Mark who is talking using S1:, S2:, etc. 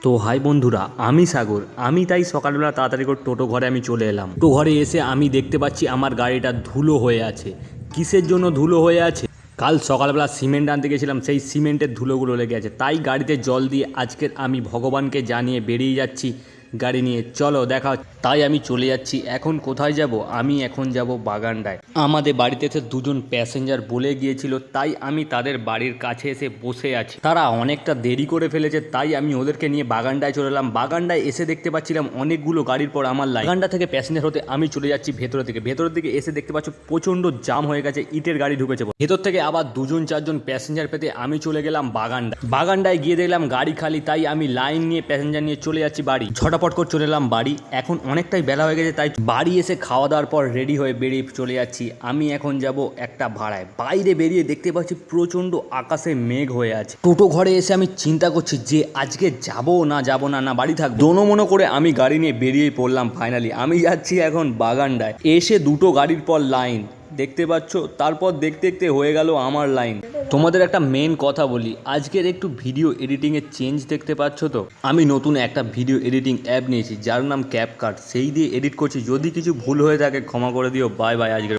S1: তো হাই বন্ধুরা, আমি সাগর। আমি তাই সকালবেলা তাড়াতাড়ি করে টোটো ঘরে আমি চলে এলাম। টোটো ঘরে এসে আমি দেখতে পাচ্ছি আমার গাড়িটা ধুলো হয়ে আছে। কিসের জন্য ধুলো হয়ে আছে? কাল সকালবেলা সিমেন্ট আনতে গেছিলাম, সেই সিমেন্টের ধুলোগুলো লেগে আছে। তাই গাড়িতে জল দিয়ে আজকের আমি ভগবানকে জানিয়ে বেরিয়ে যাচ্ছি গাড়ি নিয়ে। চলো দেখা হচ্ছে। তাই আমি চলে যাচ্ছি। এখন কোথায় যাব? আমি এখন যাব বাগানটায়। আমাদের বাড়িতে এসে দুজন প্যাসেঞ্জার বলে গিয়েছিল, তাই আমি তাদের বাড়ির কাছে এসে বসে আছি। তারা অনেকটা দেরি করে ফেলেছে, তাই আমি ওদেরকে নিয়ে বাগানটায় চলে এলাম। বাগানটায় এসে দেখতে পাচ্ছিলাম অনেকগুলো গাড়ির পর আমার লাইন। বাগানটা থেকে প্যাসেঞ্জার হতে আমি চলে যাচ্ছি ভেতরের দিকে এসে দেখতে পাচ্ছ প্রচণ্ড জাম হয়ে গেছে, ইটের গাড়ি ঢুকেছে। ভেতর থেকে আবার দুজন চারজন প্যাসেঞ্জার পেতে আমি চলে গেলাম বাগানটায় গিয়ে দেখলাম গাড়ি খালি, তাই আমি লাইন নিয়ে প্যাসেঞ্জার নিয়ে চলে যাচ্ছি বাড়ি। ঝটাপট করে চলে এলাম বাড়ি। এখন অনেকটাই বেলা হয়ে গেছে, তাই বাড়ি এসে খাওয়া দাওয়ার পর রেডি হয়ে বেরিয়ে চলে যাচ্ছি। আমি এখন যাব একটা ভাড়ায়। বাইরে বেরিয়ে দেখতে পাচ্ছি প্রচণ্ড আকাশে মেঘ হয়ে আছে। টোটো ঘরে এসে আমি চিন্তা করছি যে আজকে যাব না বাড়ি থাকবো। দোনো করে আমি গাড়ি নিয়ে বেরিয়ে পড়লাম। ফাইনালি আমি যাচ্ছি এখন বাগানটায়। এসে দুটো গাড়ির পর লাইন দেখতে পাচ্ছ, তারপর দেখতে দেখতে হয়ে গেল আমার লাইন। তোমাদের একটা মেন কথা বলি, আজকের একটু ভিডিও এডিটিংয়ের চেঞ্জ দেখতে পাচ্ছ তো। আমি নতুন একটা ভিডিও এডিটিং অ্যাপ নিয়েছি যার নাম ক্যাপকাট, সেই দিয়ে এডিট করছি। যদি কিছু ভুল হয়ে থাকে ক্ষমা করে দিও। বাই বাই আজকের।